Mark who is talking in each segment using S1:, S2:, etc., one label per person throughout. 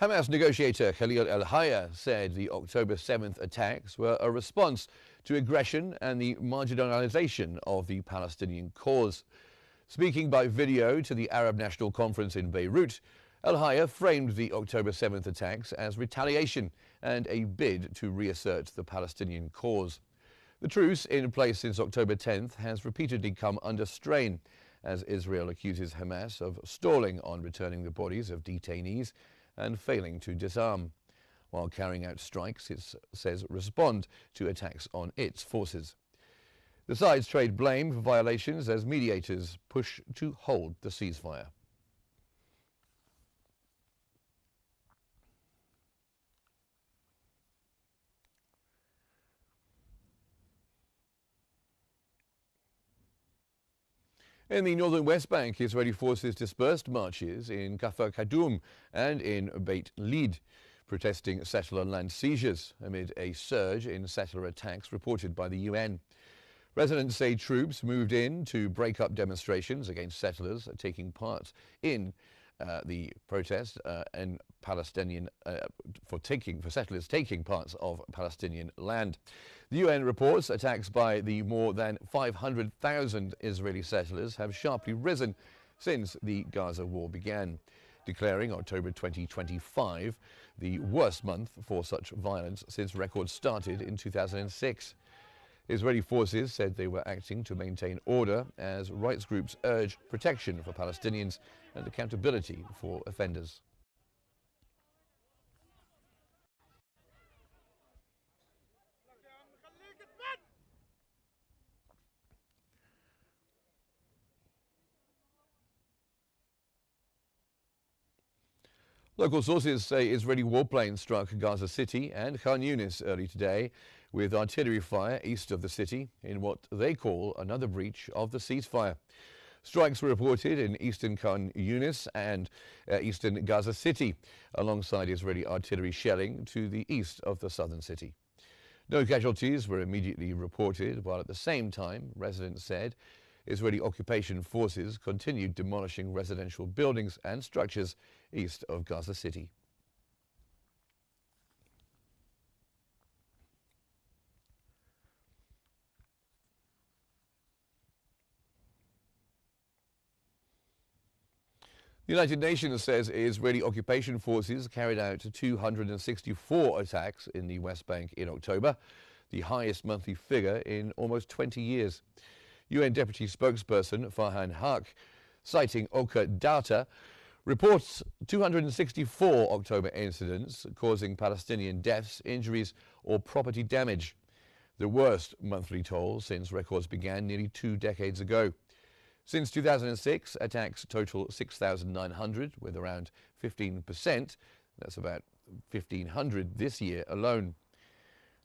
S1: Hamas negotiator Khalil al-Hayya said the October 7th attacks were a response to aggression and the marginalization of the Palestinian cause. Speaking by video to the Arab National Conference in Beirut, al-Hayya framed the October 7th attacks as retaliation and a bid to reassert the Palestinian cause. The truce in place since October 10th has repeatedly come under strain as Israel accuses Hamas of stalling on returning the bodies of detainees and failing to disarm. While carrying out strikes, it says respond to attacks on its forces. The sides trade blame for violations as mediators push to hold the ceasefire. In the northern West Bank, Israeli forces dispersed marches in Kafar Kadum and in Beit Lid, protesting settler land seizures amid a surge in settler attacks reported by the UN. Residents say troops moved in to break up demonstrations against settlers taking part in the protest and Palestinian for settlers taking parts of Palestinian land. The UN reports attacks by the more than 500,000 Israeli settlers have sharply risen since the Gaza war began, declaring October 2025 the worst month for such violence since records started in 2006. Israeli forces said they were acting to maintain order as rights groups urge protection for Palestinians and accountability for offenders. Local sources say Israeli warplanes struck Gaza City and Qnews early today with artillery fire east of the city in what they call another breach of the ceasefire. Strikes were reported in eastern Qnews and eastern Gaza City, alongside Israeli artillery shelling to the east of the southern city. No casualties were immediately reported, while at the same time, residents said Israeli occupation forces continued demolishing residential buildings and structures east of Gaza City. The United Nations says Israeli occupation forces carried out 264 attacks in the West Bank in October, the highest monthly figure in almost 20 years. UN Deputy Spokesperson Farhan Haq, citing OCHA data, reports 264 October incidents causing Palestinian deaths, injuries or property damage, the worst monthly toll since records began nearly 2 decades ago. Since 2006, attacks total 6,900, with around 15%, that's about 1,500 this year alone.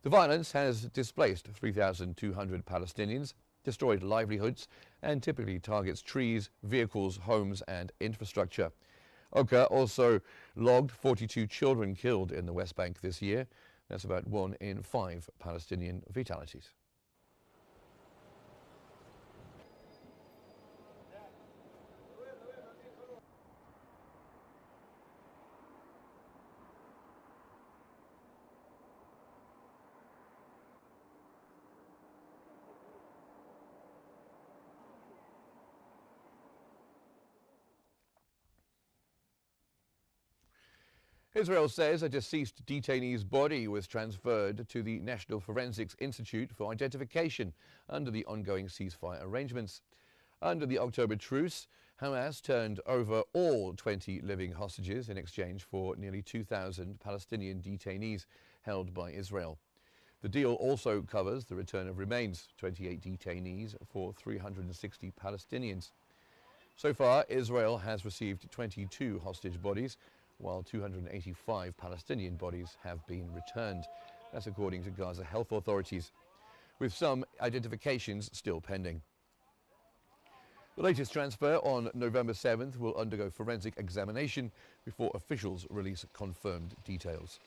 S1: The violence has displaced 3,200 Palestinians, destroyed livelihoods, and typically targets trees, vehicles, homes and infrastructure. OCHA also logged 42 children killed in the West Bank this year. That's about 1 in 5 Palestinian fatalities. Israel says a deceased detainee's body was transferred to the National Forensics Institute for identification under the ongoing ceasefire arrangements. Under the October truce, Hamas turned over all 20 living hostages in exchange for nearly 2,000 Palestinian detainees held by Israel. The deal also covers the return of remains, 28 detainees for 360 Palestinians. So far, Israel has received 22 hostage bodies, while 285 Palestinian bodies have been returned. That's according to Gaza health authorities, with some identifications still pending. The latest transfer on November 7th will undergo forensic examination before officials release confirmed details.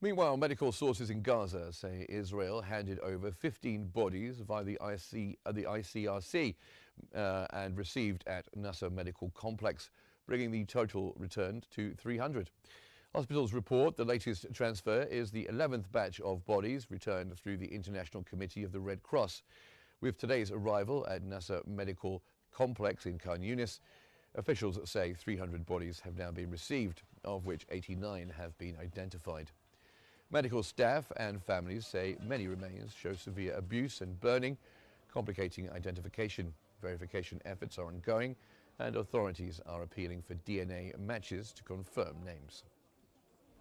S1: Meanwhile, medical sources in Gaza say Israel handed over 15 bodies via the ICRC and received at Nasser Medical Complex, bringing the total returned to 300. Hospitals report the latest transfer is the 11th batch of bodies returned through the International Committee of the Red Cross. With today's arrival at Nasser Medical Complex in Qnews, officials say 300 bodies have now been received, of which 89 have been identified. Medical staff and families say many remains show severe abuse and burning, complicating identification. Verification efforts are ongoing, and authorities are appealing for DNA matches to confirm names.